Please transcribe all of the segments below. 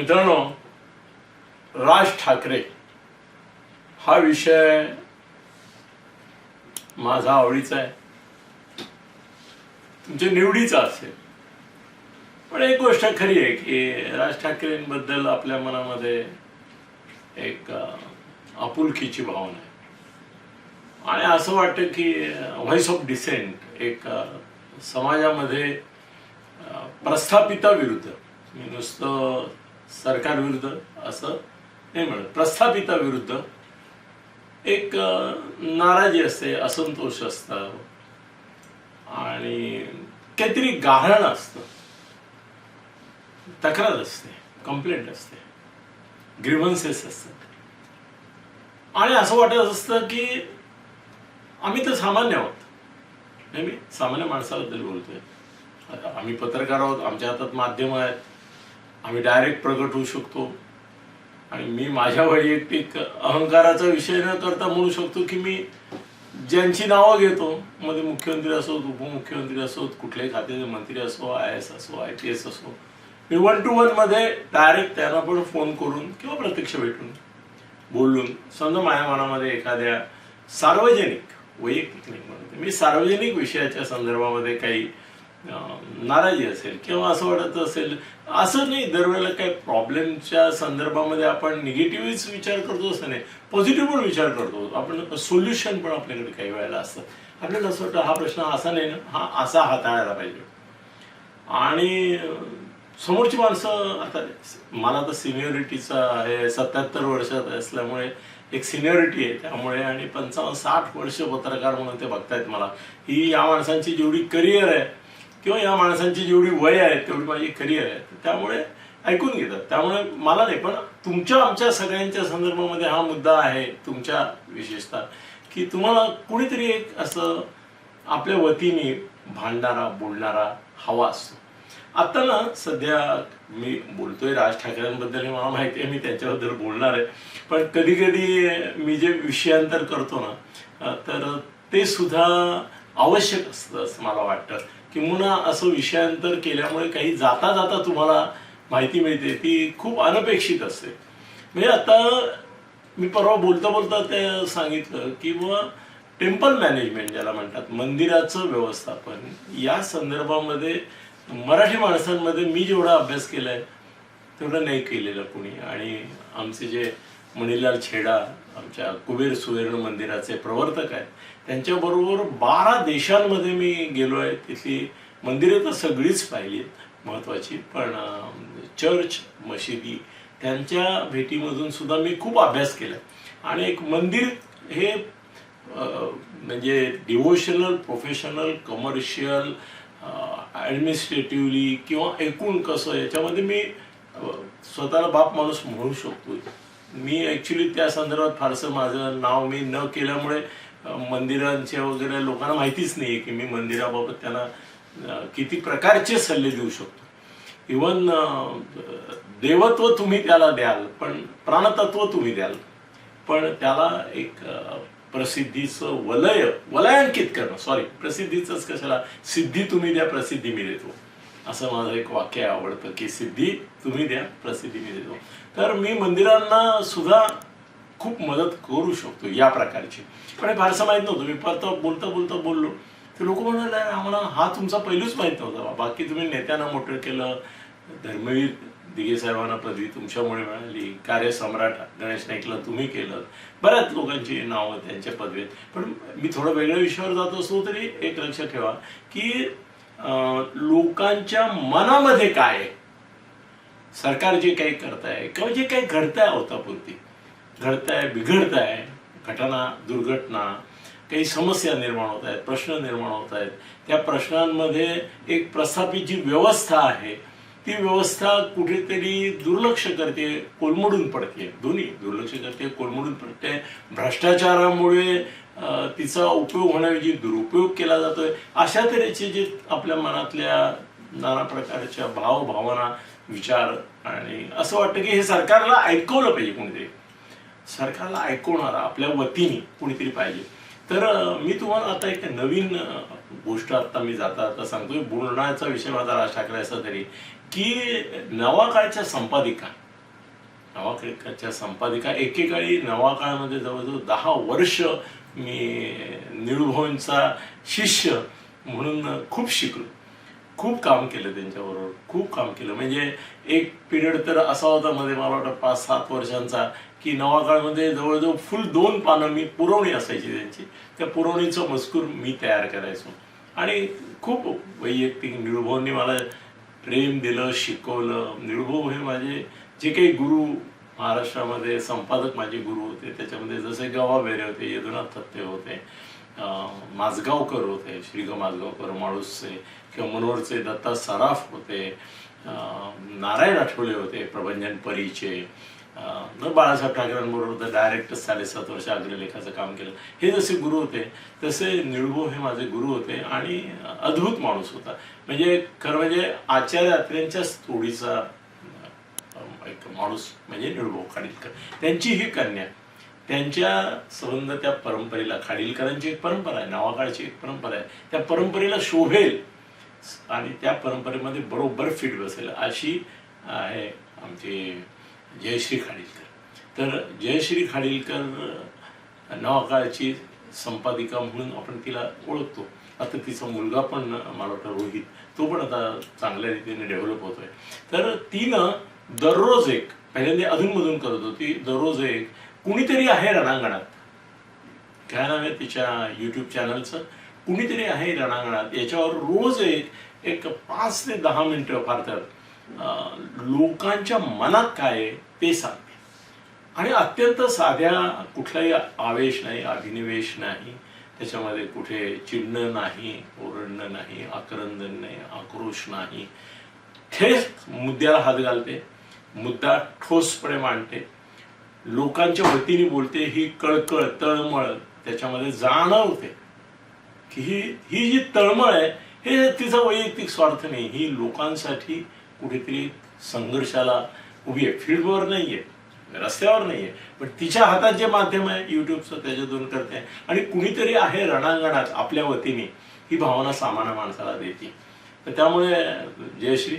मित्रांनो, राज ठाकरे हा विषय माझा आवडीचा आहे, तुमच्या निवडीचा असेल. पण एक गोष्ट खरी आहे की राज ठाकरेंबद्दल आपल्या मनामध्ये एक आपुलकीची भावना आहे आणि असं वाटतं की व्हॉइस ऑफ डिसेंट एक समाजामध्ये प्रस्थापिताविरुद्ध, मी नुसतं सरकार विरुद्ध असं नाही म्हणत, प्रस्थापिताविरुद्ध एक नाराजी असते, असंतोष असतं आणि काहीतरी गाऱ्हाण असतं, तक्रार असते, कंप्लेंट असते, ग्रीव्हन्सेस असतात आणि असं वाटत असतं की आम्ही तर सामान्य आहोत. नाही, मी सामान्य माणसाबद्दल बोलतोय. आम्ही पत्रकार आहोत, आमच्या हातात माध्यम आहेत, आम्ही डायरेक्ट प्रगट होऊ शकतो आणि मी माझ्या वैयक्तिक अहंकाराचा विषय न करता म्हणू शकतो की मी ज्यांची नावं घेतो, मध्ये मुख्यमंत्री असोत, उपमुख्यमंत्री असोत, कुठल्याही खात्याचे मंत्री असो, IAS असो, IPS असो, मी 1 to 1 मध्ये डायरेक्ट त्यांना पण फोन करून किंवा प्रत्यक्ष भेटून बोलून, समजा माझ्या मनामध्ये एखाद्या सार्वजनिक, वैयक्तिक नाही म्हणते मी, सार्वजनिक विषयाच्या संदर्भामध्ये काही नाराजी असेल किंवा असं वाटत असेल, असं नाही दरवेळेला काही प्रॉब्लेमच्या संदर्भामध्ये आपण निगेटिव्हच विचार करतो असं नाही, पॉझिटिव्ह पण विचार करतो आपण. सोल्युशन पण आपल्याकडे काही वेळेला असतं. आपल्याला असं वाटतं हा प्रश्न असा नाही ना, हा असा हाताळायला पाहिजे. आणि समोरची माणसं, आता मला तर सिनियरिटीचा आहे, 77 वर्षात असल्यामुळे एक सिनियरिटी आहे त्यामुळे, आणि 55-60 वर्ष पत्रकार म्हणून ते बघतायत मला. ही या माणसांची जेवढी करिअर आहे किंवा या माणसांची जेवढी वय आहे तेवढी माझी करिअर आहे, त्यामुळे ऐकून घेतात. त्यामुळे मला नाही, पण तुमच्या आमच्या सगळ्यांच्या संदर्भामध्ये हा मुद्दा आहे, तुमच्या विशेषतः, की तुम्हाला कुणीतरी एक असं आपल्या वतीने भांडणारा, बोलणारा हवा असतो. आता ना सध्या मी बोलतोय राज ठाकरेंबद्दल, मला माहिती आहे, मी त्यांच्याबद्दल बोलणार आहे, पण कधी कधी मी जे विषयांतर करतो ना, तर ते सुद्धा आवश्यक असतं असं मला वाटतं. किंवा असं विषयांतर केल्यामुळे काही जाता जाता तुम्हाला माहिती मिळते, ती खूप अनपेक्षित असते. म्हणजे आता मी परवा बोलता बोलता ते सांगितलं की टेम्पल मॅनेजमेंट ज्याला म्हणतात, मंदिराचं व्यवस्थापन, या संदर्भामध्ये मराठी माणसांमध्ये मी जेवढा अभ्यास केलाय तेवढं नाही केलेलं कुणी. आणि आमचे जे मणिलाल छेडा, आमच्या कुबेर सुवर्ण मंदिराचे प्रवर्तक आहेत, त्यांच्याबरोबर 12 देशांमध्ये मी गेलो आहे. तिथली मंदिरे तर सगळीच पाहिली महत्त्वाची, पण चर्च, मशिदी, त्यांच्या भेटीमधून सुद्धा मी खूप अभ्यास केला. आणि एक मंदिर हे म्हणजे डिव्होशनल, प्रोफेशनल, कमर्शियल, ॲडमिनिस्ट्रेटिव्हली किंवा एकूण कसं, याच्यामध्ये मी स्वतःला बाप माणूस म्हणू शकतो. मी ॲक्च्युली त्या संदर्भात फारसं माझं नाव मी न केल्यामुळे मंदिरांच्या वगैरे लोकांना माहितीच नाही की मी मंदिराबाबत त्यांना किती प्रकारचे सल्ले देऊ शकतो. इवन देवत्व तुम्ही त्याला द्याल, पण प्राणतत्व तुम्ही द्याल, पण त्याला एक प्रसिद्धीचं वलयांकित करणं, सॉरी प्रसिद्धीचंच कशाला, सिद्धी तुम्ही द्या, प्रसिद्धी मी देतो, असं माझं एक वाक्य आवडतं की सिद्धी तुम्ही द्या, प्रसिद्धी मी देतो. तर मी मंदिरांना सुद्धा खूप मदत करू शकतो या प्रकारची. पण हे फारसं माहीत नव्हतं. मी परत बोलता बोलता बोललो तर लोक म्हणाले, आम्हाला हा तुमचा पहिलूच माहीत नव्हता, बाकी तुम्ही नेत्यांना मोठं केलं, धर्मवीर दिघे साहेबांना पदवी तुमच्यामुळे मिळाली, कार्यसम्राट गणेश नाईकला तुम्ही केलं, बऱ्याच लोकांची नावं त्यांच्या पदवीत. पण मी थोडं वेगळ्या विषयावर जात असलो तरी एक लक्षात ठेवा की लोकांच्या मनामध्ये काय आहे, सरकार जे काही करताय किंवा जे काही घडतंय, अवतापुरती घडतंय, बिघडतंय, घटना, दुर्घटना, काही समस्या निर्माण होत आहेत, प्रश्न निर्माण होत आहेत, त्या प्रश्नांमध्ये एक प्रस्थापित जी व्यवस्था आहे ती व्यवस्था कुठेतरी दुर्लक्ष करते, कोलमडून पडते, दोन्ही दुर्लक्ष करते, कोलमडून पडते. भ्रष्टाचारामुळे तिचा उपयोग होण्याऐवजी दुरुपयोग केला जातोय. अशा तऱ्हेचे जे आपल्या मनातल्या नाना प्रकारच्या भावना, विचार, आणि असं वाटतं की हे सरकारला ऐकवलं पाहिजे, कोणीतरी सरकारला ऐकवणारा आपल्या वतीने कोणीतरी पाहिजे. तर मी तुम्हाला आता एक नवीन गोष्ट आता मी जाता सांगतोय. बोलण्याचा विषय माझा राज ठाकरे असा तरी की नवा काळच्या संपादिका नवाकाळच्या संपादिका. एकेकाळी नवाकाळमध्ये जवळजवळ 10 वर्ष मी निळूभाऊंचा शिष्य म्हणून खूप शिकलो, खूप काम केलं त्यांच्याबरोबर, खूप काम केलं. म्हणजे एक पिरियड तर असा होता मध्ये, मला वाटतं 5-7 वर्षांचा, की नवाकाळमध्ये जवळजवळ फुल 2 पानं मी पुरवणी असायची त्यांची, त्या पुरवणीचं मजकूर मी तयार करायचो. आणि खूप वैयक्तिक निळूभाऊंनी मला प्रेम दिलं, शिकवलं. निळूभाऊ हे माझे जे काही गुरु महाराष्ट्रामध्ये संपादक माझे गुरु होते, त्याच्यामध्ये जसे गवा बेरे होते, यदुनाथ थत्ते होते, माझगावकर होते, श्रीग माझगावकर माळूसचे, किंवा मनोहरचे दत्ता सराफ होते, नारायण आठवले होते प्रभंजन परीचे, बाळासाहेब ठाकरेंबरोबर तर डायरेक्ट 7.5 वर्ष अग्रलेखाचं काम केलं. हे जसे गुरु होते तसे निळूभाऊ हे माझे गुरु होते. आणि अद्भुत माणूस होता. म्हणजे खरं म्हणजे आचार्य अत्र्यांच्याच तोडीचा एक माणूस म्हणजे निळूभाऊ खाडीलकर. त्यांची ही कन्या, त्यांच्या संबंध त्या परंपरेला, खाडीलकरांची एक परंपरा आहे, नवाकाळची एक परंपरा आहे, त्या परंपरेला शोभेल आणि त्या परंपरेमध्ये बरोबर फिट बसेल अशी आहे आमची जयश्री खाडीलकर. तर जयश्री खाडीलकर नवाकाळची संपादिका म्हणून आपण तिला ओळखतो. आता तिचा मुलगा पण मला वाटतं रोहित, तो पण आता चांगल्या रीतीने डेव्हलप होतोय. तर तिनं दररोज एक, पहिल्यांदा अधूनमधून करत होती, दररोज एक कुणीतरी आहे रणांगणात, काय नाव आहे तिच्या यूट्यूब चॅनलचं, कुणीतरी आहे रणांगणात, याच्यावर रोज एक 5 ते 10 मिनिटं फार तर लोकांच्या मनात काय आहे ते सांगते. आणि अत्यंत साध्या, कुठलाही आवेश नाही, अभिनिवेश नाही त्याच्यामध्ये, कुठे चिडणं नाही, ओरडणं नाही, आक्रंदन नाही, आक्रोश नाही, थेट मुद्द्याला हात घालते, मुद्दा ठोसपणे मांडते, लोकांच्या वतीने बोलते. ही कळकळ, तळमळ त्याच्यामध्ये जाणवते की ही जी तळमळ आहे हे तिचा वैयक्तिक स्वार्थ नाही, ही लोकांसाठी कुठेतरी संघर्षाला उभी आहे. फील्डवर नाहीये, रस्त्यावर नाहीये, पण तिच्या हातात जे माध्यम आहे युट्यूबचं त्याच्यातून करते. आणि कुणीतरी आहे रणांगणात आपल्या वतीने, ही भावना सामान्य माणसाला देते. तर त्यामुळे जयश्री,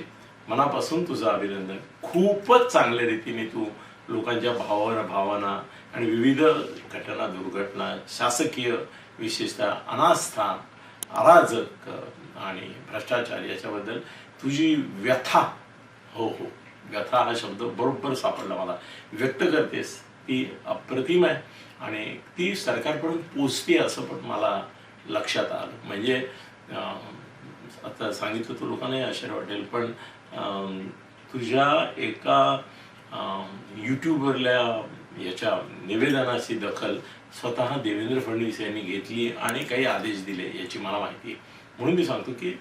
मनापासून तुझं अभिनंदन. खूपच चांगल्या रीतीने तू लोकांच्या भावना आणि विविध घटना, दुर्घटना, शासकीय विशेषतः अनास्था, अराजक आणि भ्रष्टाचार याच्याबद्दल तुझी व्यथा, हो हो व्यथा हा शब्द बरोबर सापडला मला, व्यक्त करतेस, ती अप्रतिम आहे. आणि ती सरकारपर्यंत पोचते असं पण मला लक्षात आलं. म्हणजे आता सांगितलं तर लोकांनाही आश्चर्य वाटेल, पण तुझ्या एका यूट्यूबवरल्या याच्या निवेदनाची दखल स्वतः देवेंद्र फडणवीस यांनी घेतली आणि काही आदेश दिले याची मला माहिती आहे. म्हणून मी सांगतो की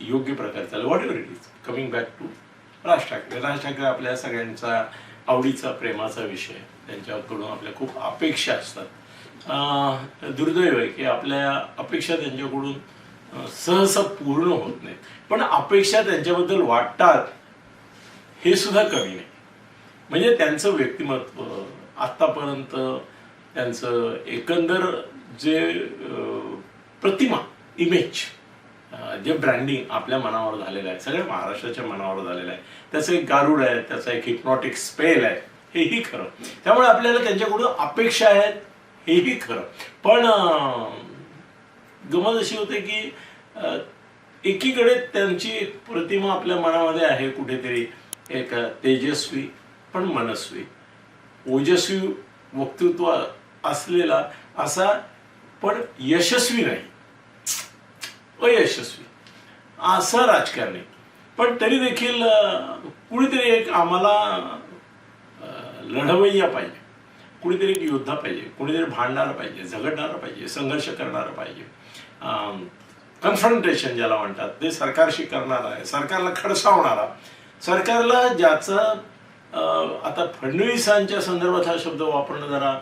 योग्य प्रकारे चालेल. Whatever it is. Coming back to Raj Thackeray. Raj Thackeray आपल्या सगळ्यांचा आवडीचा, प्रेमाचा विषय. त्यांच्याकडून आपल्या खूप अपेक्षा असतात. दुर्दैव आहे की आपल्या अपेक्षा त्यांच्याकडून सहसा पूर्ण होत नाहीत, पण अपेक्षा त्यांच्याबद्दल वाटतात हे सुद्धा कमी नाही. म्हणजे त्यांचं व्यक्तिमत्व, आत्तापर्यंत त्यांचं एकंदर जे प्रतिमा, इमेज, जे ब्रँडिंग आपल्या मनावर झालेलं आहे, सगळ्या महाराष्ट्राच्या मनावर झालेलं आहे. त्याचं एक गारुड आहे, त्याचा एक हिप्नॉटिक स्पेल आहे, हेही खरं. त्यामुळे आपल्याला त्यांच्याकडून अपेक्षा आहेत, हेही खरं. पण गमत अशी होते की एकीकडे त्यांची एक प्रतिमा आपल्या मनामध्ये आहे, कुठेतरी एक तेजस्वी पण मनस्वी, ओजस्वी वक्तृत्व असलेला असा, पण यशस्वी नाही, अयशस्वी असं राजकारणी. पण तरी देखील कुणीतरी एक आम्हाला लढवय्या पाहिजे, कुणीतरी एक योद्धा पाहिजे, कुणीतरी भांडणारा पाहिजे, झगडणारा पाहिजे, संघर्ष करणारा पाहिजे, कन्फ्रंटेशन ज्याला म्हणतात ते सरकारशी करणारा आहे, सरकारला खडसावणारा, सरकारला ज्याचं आता फडणवीसांच्या संदर्भात हा शब्द वापरणं जरा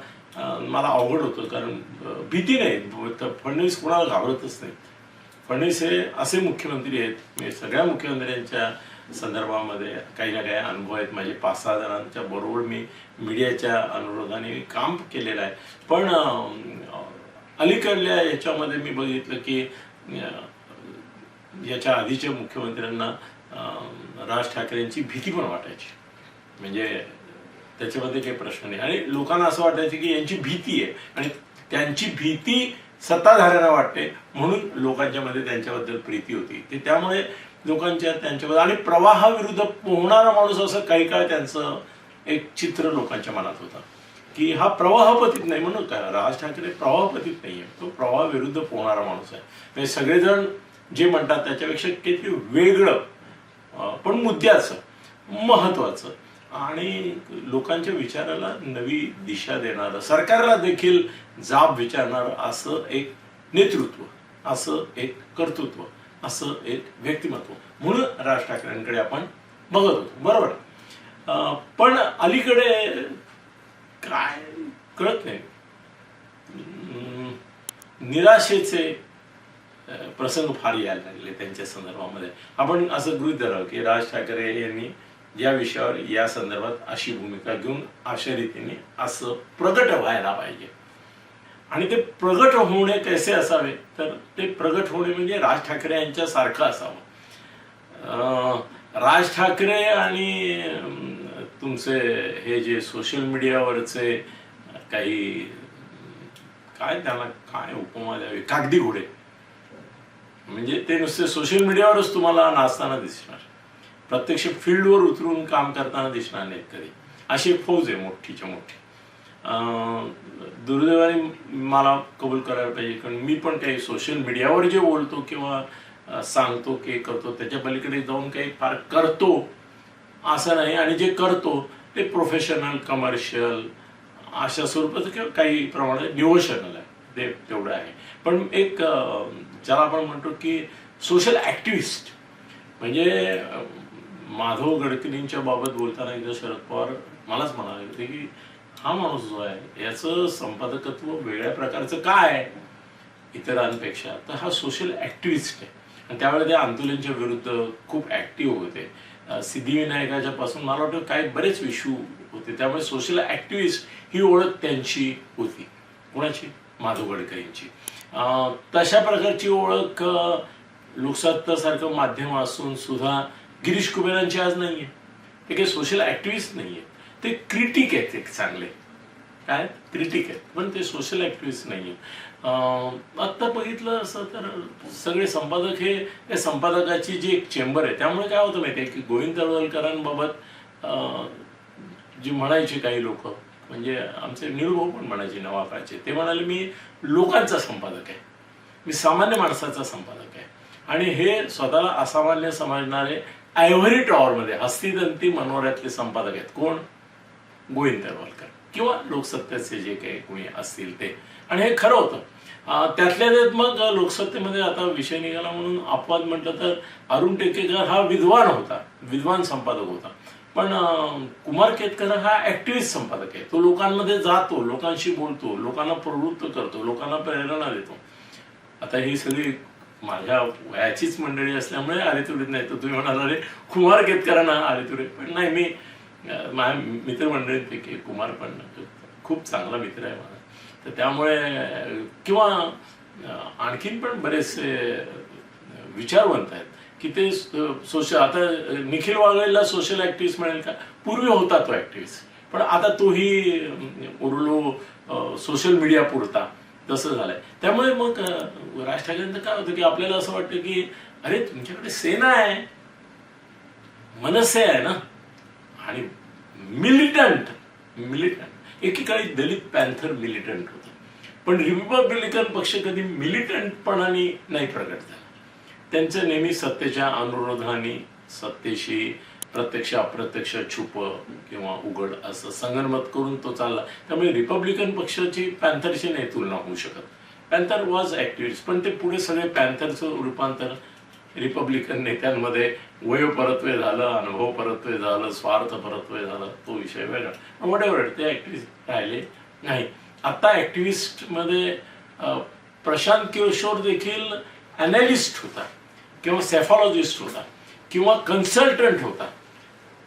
मला अवघड होतं, कारण भीती नाही, फडणवीस कोणाला घाबरतच नाही. फडणवीस हे असे मुख्यमंत्री आहेत, मी सगळ्या मुख्यमंत्र्यांच्या संदर्भामध्ये काही ना काही अनुभव आहेत माझे. 5-6 जणांच्या बरोबर मी मीडियाच्या अनुरोधाने काम केलेलं आहे. पण अलीकडल्या याच्यामध्ये मी बघितलं की याच्या आधीच्या मुख्यमंत्र्यांना राज ठाकरेंची भीती पण वाटायची. म्हणजे त्याच्यामध्ये काही प्रश्न नाही. आणि लोकांना असं वाटायचं की यांची भीती आहे आणि त्यांची भीती सत्ताधाऱ्यांना वाटते म्हणून लोकांच्या मध्ये त्यांच्याबद्दल प्रीती होती. ते त्यामुळे लोकांच्या त्यांच्याबद्दल आणि प्रवाहाविरुद्ध पोहणारा माणूस असं काही काळ त्यांचं एक चित्र लोकांच्या मनात होतं की हा प्रवाहपतीत नाही. म्हणून काय राज ठाकरे प्रवाहपतीत नाहीये, तो प्रवाहाविरुद्ध पोहणारा माणूस आहे. म्हणजे सगळेजण जे म्हणतात त्याच्यापेक्षा किती वेगळं पण मुद्द्याचं, महत्वाचं आणि लोकांच्या विचाराला नवी दिशा देणारं, सरकारला देखील जाब विचारणारं असं एक नेतृत्व, असं एक कर्तृत्व, असं एक व्यक्तिमत्व म्हणून राज ठाकरेंकडे आपण बघत होतो. बरोबर. पण अलीकडे काय कळत नाही, निराशेचे प्रसंग फार यायला लागले त्यांच्या संदर्भामध्ये. आपण असं गृहीत धरावं की राज ठाकरे यांनी या विषयावर या संदर्भात अशी भूमिका घेऊन अशा रीतीने असं प्रगट व्हायला पाहिजे. आणि ते प्रगट होणे कसे असावे, तर ते प्रगट होणे म्हणजे राज ठाकरे यांच्या सारखं असावं. राज ठाकरे आणि तुमचे हे जे सोशल मीडियावरचे काही काय त्याला काय उपमा द्यावी, कागदी घोडे, म्हणजे ते नुसते सोशल मीडियावरच तुम्हाला नाचताना दिसणार, प्रत्यक्ष फील्डवर उतरून काम करताना दिसणार नाहीत कधी. अशी एक फौज आहे मोठीच्या मोठी. दुर्दैवाने मला कबूल करायला पाहिजे, कारण मी पण काही सोशल मीडियावर जे बोलतो किंवा सांगतो की करतो त्याच्या पलीकडे जाऊन काही फार करतो असं नाही. आणि जे करतो ते प्रोफेशनल, कमर्शियल अशा स्वरूपाचं किंवा काही प्रमाणात डिव्होशनल आहे, ते तेवढं आहे. पण एक ज्याला आपण म्हणतो की सोशल ॲक्टिव्हिस्ट, म्हणजे माधव गडकरींच्या बाबत बोलताना एकदा शरद पवार मलाच म्हणाले होते की हा माणूस जो आहे याचं संपादकत्व वेगळ्या प्रकारचं काय आहे इतरांपेक्षा, तर हा सोशल ॲक्टिव्हिस्ट आहे. आणि त्यावेळेला ते आंदोलनाच्या विरुद्ध खूप ॲक्टिव्ह होते. सिद्धिविनायकाच्या पासून मला वाटतं काही बरेच इश्यू होते. त्यामुळे सोशल ॲक्टिव्हिस्ट ही ओळख त्यांची होती. कोणाची? माधव गडकरींची. तशा प्रकारची ओळख लोकसत्तासारखं माध्यम असून सुद्धा गिरीश कुबेरांची आज नाहीये. ते काही सोशल ॲक्टिव्हिस्ट नाहीये, ते क्रिटिक आहेत, एक चांगले काय क्रिटिक आहेत, पण ते सोशल ॲक्टिव्हिस्ट नाहीये. आत्ता बघितलं असं तर सगळे संपादक हे त्या संपादकाची जी एक चेंबर आहे. त्यामुळे काय होतं माहिती आहे की गोविंद तळवलकरांबाबत जी म्हणायचे काही लोक, म्हणजे आमचे निळूभाऊ पण म्हणायचे नवाकाळचे, ते म्हणाले मी लोकांचा संपादक आहे, मी सामान्य माणसाचा संपादक आहे. आणि हे स्वतःला असामान्य समजणारे आयव्हरी टॉवरमध्ये हस्तिदंती मनोऱ्यातले संपादक आहेत. कोण? गोविंद तळवलकर किंवा लोकसत्तेचे जे काही कोणी असतील ते. आणि हे खरं होतं. त्यातल्या त्यात मग लोकसत्तेमध्ये आता विषय निघाला म्हणून अपवाद म्हटलं तर अरुण टेकेकर हा विद्वान होता, विद्वान संपादक होता. पण कुमार केतकर हा ॲक्टिव्हिस्ट संपादक आहे. तो लोकांमध्ये जातो, लोकांशी बोलतो, लोकांना प्रवृत्त करतो, लोकांना प्रेरणा देतो. आता ही सगळी माझ्या वयाचीच मंडळी असल्यामुळे आरेतुरीत नाही, तर तुम्ही म्हणाल अरे कुमार केतकरांना आरेतुरीत, पण नाही, मी माझ्या मित्रमंडळींपैकी कुमार पण खूप चांगला मित्र आहे माझा. तर त्यामुळे किंवा आणखीन पण बरेचसे विचारवंत आहेत की ते सोशल, आता निखिल वागळेला सोशल ॲक्टिव्हिस्ट मिळेल का? पूर्वी होता तो ॲक्टिव्हिस्ट, पण आता तोही उरलो सोशल मीडिया पुरता, तसं झालंय. त्यामुळे मग राज ठाकरेंचं काय होतं की आपल्याला असं वाटतं की अरे तुमच्याकडे सेना आहे, मनसे आहे ना, आणि मिलिटंट एकीकाळी दलित पॅन्थर मिलिटंट होतं. पण रिपब्लिकन पक्ष कधी मिलिटंटपणाने नाही प्रकट झाला. त्यांचं नेहमी सत्तेच्या अनुरोधाने, सत्तेशी प्रत्यक्ष अप्रत्यक्ष छुप किंवा उघड असं संगनमत करून तो चालला. त्यामुळे रिपब्लिकन पक्षाची पॅन्थरशी नाही तुलना होऊ शकत. पॅन्थर वॉज ॲक्टिव्हिस्ट, पण ते पुढे सगळे पॅन्थरचं रूपांतर रिपब्लिकन नेत्यांमध्ये वयोपरत्वे झालं, अनुभव परत्वे झालं, स्वार्थ परत्वे झालं, तो विषय वेगळा. वॉट एव्हर, ते ॲक्टिव्हिस्ट राहिले नाही. आता ॲक्टिव्हिस्टमध्ये प्रशांत किशोर देखील ॲनालिस्ट होता किंवा सेफॉलॉजिस्ट होता किंवा कन्सल्टंट होता,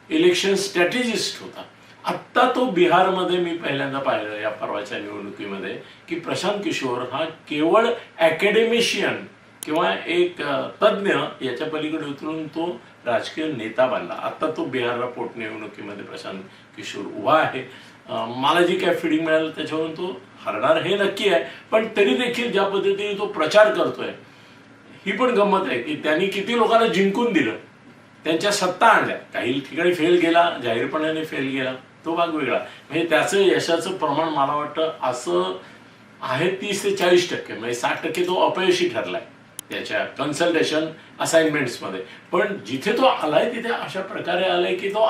इलेक्शन स्ट्रॅटेजिस्ट होता. आत्ता तो बिहारमध्ये मी पहिल्यांदा पाहिलं या परवाच्या निवडणुकीमध्ये की प्रशांत किशोर हा केवळ ॲकॅडेमिशियन किंवा एक तज्ज्ञ याच्या पलीकडे उतरून तो राजकीय नेता बनला. आता तो बिहारला पोटनिवडणुकीमध्ये प्रशांत किशोर उभा आहे. मला जी काय फिडिंग मिळालं त्याच्यावरून तो हरणार हे नक्की आहे. पण तरी देखील ज्या पद्धतीने तो प्रचार करतोय ही पण गंमत आहे की त्यांनी किती लोकांना जिंकून दिलं, त्यांच्या सत्ता आणल्या. काही ठिकाणी फेल गेला, जाहीरपणाने फेल गेला, तो भाग वेगळा. म्हणजे त्याचं यशाचं प्रमाण मला वाटतं असं आहे 30 ते 40%. म्हणजे 60% तो अपयशी ठरलाय त्याच्या कन्सल्टेशन असाइनमेंट्समध्ये. पण जिथे तो आलाय तिथे अशा प्रकारे आलाय की तो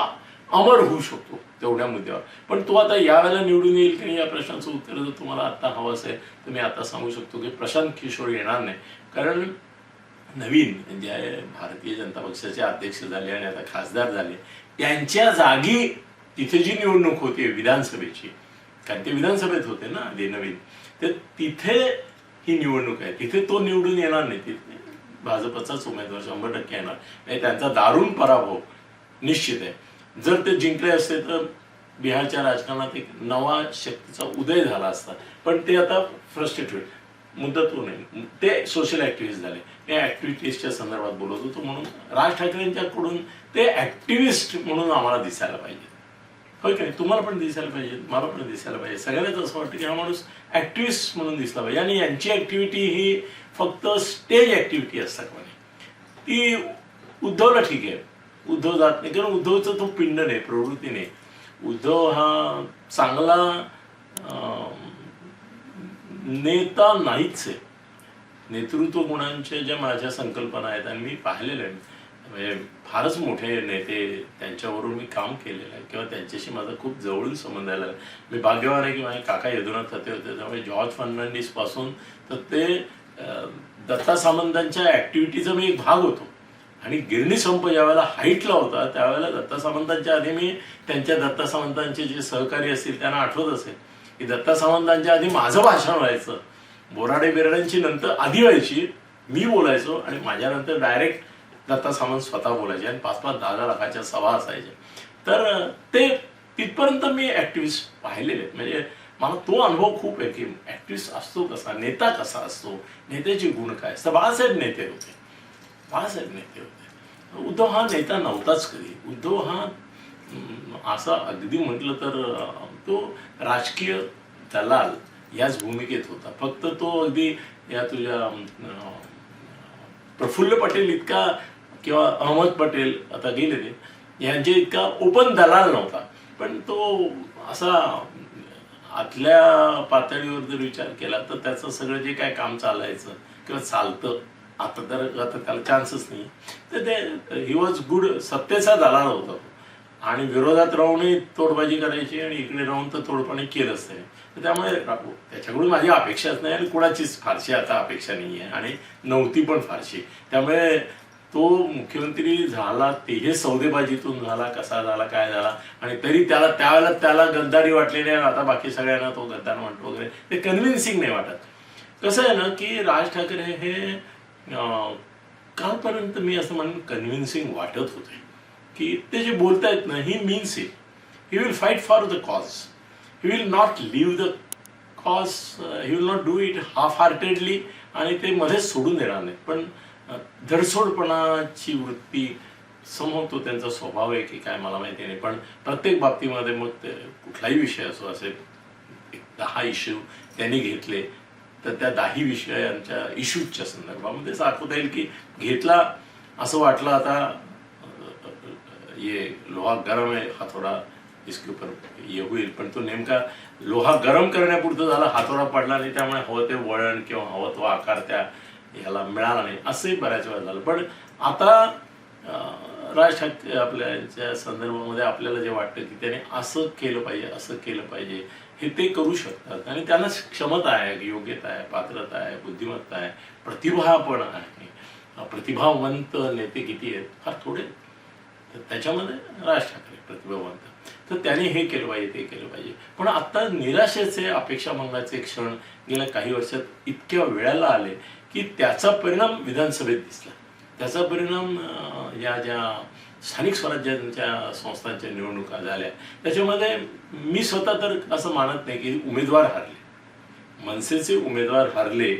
अमर होऊ शकतो तेवढ्या मुद्द्यावर. पण तो आता यावेळेला निवडून येईल की नाही या प्रश्नाचं उत्तर जर तुम्हाला आता हवं असेल तर मी आता सांगू शकतो की प्रशांत किशोर येणार नाही. कारण नवीन जे भारतीय जनता पक्षाचे अध्यक्ष झाले आणि आता खासदार झाले त्यांच्या जागी तिथे जी निवडणूक होती विधानसभेची, कारण ते विधानसभेत होते ना आधी नवीन, तर तिथे ही निवडणूक आहे. तिथे तो निवडून येणार नाही. तिथे भाजपचाच उमेदवार 100% येणार. म्हणजे त्यांचा दारुण पराभव निश्चित आहे. जर ते जिंकले असते तर बिहारच्या राजकारणात एक नवा शक्तीचा उदय झाला असता. पण ते आता फ्रस्ट्रेटेड, मुद्दा तो नाही, ते सोशल ऍक्टिव्हिस्ट झाले. त्या ऍक्टिव्हिस्टच्या संदर्भात बोलत होतो. म्हणून राज ठाकरेंच्याकडून ते ऍक्टिव्हिस्ट म्हणून आम्हाला दिसायला पाहिजे. होय की नाही? तुम्हाला पण दिसायला पाहिजे, मला पण दिसायला पाहिजे. सगळ्यांनाच असं वाटतं की हा माणूस ऍक्टिव्हिस्ट म्हणून दिसला पाहिजे. आणि यांची ऍक्टिव्हिटी ही फक्त स्टेज ऍक्टिव्हिटी असतात म्हणे. ती उद्धवला ठीक आहे, उद्धव जात नाही, कारण उद्धवचा तो पिंड नाही, प्रवृत्ती नाही. उद्धव हा चांगला नेता नाहीच आहे. नेतृत्व गुणांच्या ज्या माझ्या संकल्पना आहेत आणि मी पाहिलेल्या आहेत, म्हणजे फारच मोठे नेते त्यांच्यावरून मी काम केलेलं आहे किंवा त्यांच्याशी माझा खूप जवळून संबंध आलेला आहे. मी भाग्यवान आहे की माझे काका यदुनाथ थत्ते होते. त्यामुळे जॉर्ज फर्नांडिस पासून तर ते दत्ता सामंतांच्या ऍक्टिव्हिटीचा मी एक भाग होतो. आणि गिरणी संप ज्यावेळेला हाईटला होता त्यावेळेला दत्ता सामंतांच्या आधी मी त्यांच्या दत्ता सामंतांचे जे सहकारी असतील त्यांना आठवत असेल की दत्ता सामंतांच्या आधी माझं भाषण व्हायचं, बोराडे बिराड्यांची नंतर आधी व्हायची, मी बोलायचो आणि माझ्यानंतर डायरेक्ट दत्ता सामंत स्वतः बोलायचे आणि 5-5, 10-10 लाखाच्या सभा असायच्या. तर ते तिथपर्यंत मी ऍक्टिव्हिस्ट पाहिलेले. म्हणजे मला तो अनुभव खूप आहे की ऍक्टिव्हिस्ट असतो कसा, नेता कसा असतो, नेत्याचे गुण काय असतात. बाळासाहेब नेते होते, बाळासाहेब नेते होते. उद्धव हा नेता नव्हताच कधी. उद्धव हा असा अगदी म्हटलं तर तो राजकीय दलाल याच भूमिकेत होता. फक्त तो अगदी या तुझ्या प्रफुल्ल पटेल इतका किंवा अहमद पटेल आता गेले ते यांचे इतका ओपन दलाल नव्हता. पण तो असा आतल्या पातळीवर जर विचार केला तर त्याचं सगळं जे काय काम चालायचं किंवा चालतं आता त्याला चान्सच नाही. तर ते ही वॉज गुड, सत्तेचा दलाल होता तो. आणि विरोधात राहूनही तोडबाजी करायची आणि इकडे राहून तर तोडपणे केलंच नाही. तर त्यामुळे त्याच्याकडून माझी अपेक्षाच नाही आणि कुणाचीच फारशी आता अपेक्षा नाही आहे आणि नव्हती पण फारशी. त्यामुळे तो मुख्यमंत्री झाला तेही सौदेबाजीतून झाला, कसा झाला, काय झाला. आणि तरी त्याला त्यावेळेला त्याला गद्दारी वाटली नाही, आता बाकी सगळ्यांना तो गद्दार म्हणतो वगैरे, ते कन्व्हिन्सिंग नाही वाटत. कसं आहे ना की राज ठाकरे हे कालपर्यंत मी असं म्हणून कन्व्हिन्सिंग वाटत होते की ते जे बोलतायत ना he means it. He will fight for the cause, he will not leave the cause, he will not do it half heartedly आणि ते मध्येच सोडून देणार नाही. पण धडसोडपणाची वृत्ती समोर त्यांचा स्वभाव आहे की काय मला माहिती नाही. पण प्रत्येक बाबतीमध्ये मग ते कुठलाही विषय असो, असे 10 इश्यू त्यांनी घेतले तर त्या 10 विषयांच्या इश्यूजच्या संदर्भामध्ये दाखवता येईल की घेतला असं वाटलं आता ये लोहा गरम आहे हातोडा इसके ऊपर ये होईल, पण तो नेमका लोहा गरम करण्यापुरतं झाला, हातोडा पडला नाही. त्यामुळे हवं ते वळण किंवा हवं तो आकार त्या ह्याला मिळाला नाही, असंही बऱ्याच वेळा झालं. पण आता राज ठाकरे आपल्याच्या संदर्भामध्ये आपल्याला जे वाटतं की त्याने असं केलं पाहिजे, असं केलं पाहिजे, हे ते करू शकतात. आणि त्यांना क्षमता आहे, योग्यता आहे, पात्रता आहे, बुद्धिमत्ता आहे, प्रतिभा पण आहे. प्रतिभावंत नेते किती आहेत? फार थोडे. तर त्याच्यामध्ये राज ठाकरे प्रतिभावंत. तर त्याने हे केलं पाहिजे, ते केलं पाहिजे. पण आता निराशेचे, अपेक्षा भंगाचे क्षण गेल्या काही वर्षात इतक्या वेळेला आले की त्याचा परिणाम विधानसभेत दिसला. त्याचा परिणाम या ज्या स्थानिक स्वराज्यांच्या संस्थांच्या निवडणुका झाल्या त्याच्यामध्ये मी स्वतः तर असं मानत नाही की उमेदवार हारले, मनसेचे उमेदवार हारले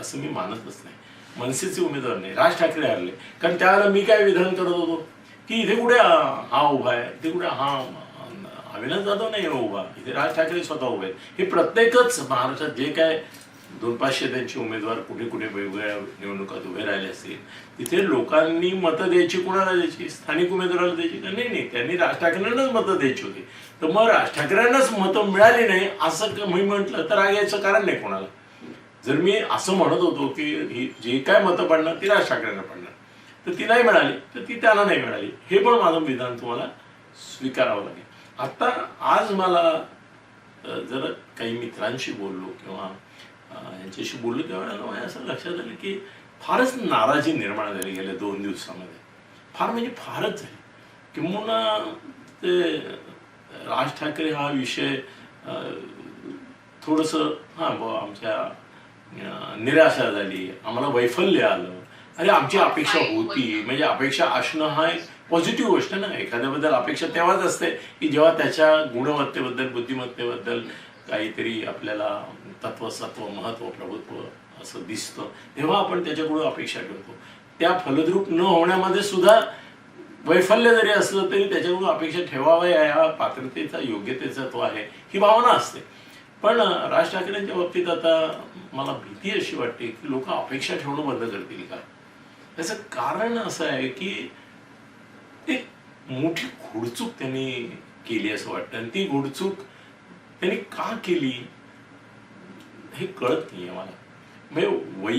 असं मी मानतच नाही. मनसेचे उमेदवार नाही, राज ठाकरे हरले. कारण त्यावेळेला मी काय विधान करत होतो की इथे कुठे हा उभा आहे, इथे कुठे हा अविनाश जाधव नाही उभा, इथे राज ठाकरे स्वतः उभे आहेत. हे प्रत्येकच महाराष्ट्रात जे काय 200-500 त्यांचे उमेदवार कुठे कुठे वेगवेगळ्या निवडणुकात उभे राहिले असतील, तिथे लोकांनी मतं द्यायची, कुणाला द्यायची, स्थानिक उमेदवाराला द्यायची का नाही, त्यांनी राज ठाकरेंनाच मतं द्यायची होती. तर मग राज ठाकरेंनाच मतं मिळाली नाही असं मी म्हटलं तर राग यायचं कारण नाही कोणाला. जर मी असं म्हणत होतो की ही जे काय मतं पडणार ती राज ठाकरेंना पडणार, तर ती नाही मिळाली तर ती त्यांना नाही मिळाली, हे पण माझं विधान तुम्हाला स्वीकारावं लागेल. आता आज मला जर काही मित्रांशी बोललो किंवा यांच्याशी बोललो त्यावेळेला मला असं लक्षात आलं की फारच नाराजी निर्माण झाली गेल्या 2 दिवसामध्ये, फार म्हणजे फारच झाली. किंवा ते राज ठाकरे हा विषय थोडंसं आमच्या निराशा झाली, आम्हाला वैफल्य आलं. अरे आमची अपेक्षा होती, म्हणजे अपेक्षा असणं हा एक पॉझिटिव्ह गोष्ट ना. एखाद्याबद्दल अपेक्षा तेव्हाच असते की जेव्हा त्याच्या गुणवत्तेबद्दल, बुद्धिमत्तेबद्दल काहीतरी आपल्याला तत्वसत्व, महत्व, प्रभुत्व असं दिसतं, तेव्हा आपण त्याच्याकडून अपेक्षा ठेवतो. त्या फलद्रूप न होण्यामध्ये सुद्धा वैफल्य जरी असलं तरी त्याच्याकडून अपेक्षा ठेवाव्या या पात्रतेचा, योग्यतेचा तो आहे, ही भावना असते. पण राज ठाकरेंच्या बाबतीत आता मला भीती अशी वाटते की लोक अपेक्षा ठेवणं बंद करतील का. त्याचं कारण असं आहे की एक मोठी घोडचूक त्यांनी केली असं वाटतं, आणि ती घोडचूक त्यांनी का केली हे कळत नाहीये मला. म्हणजे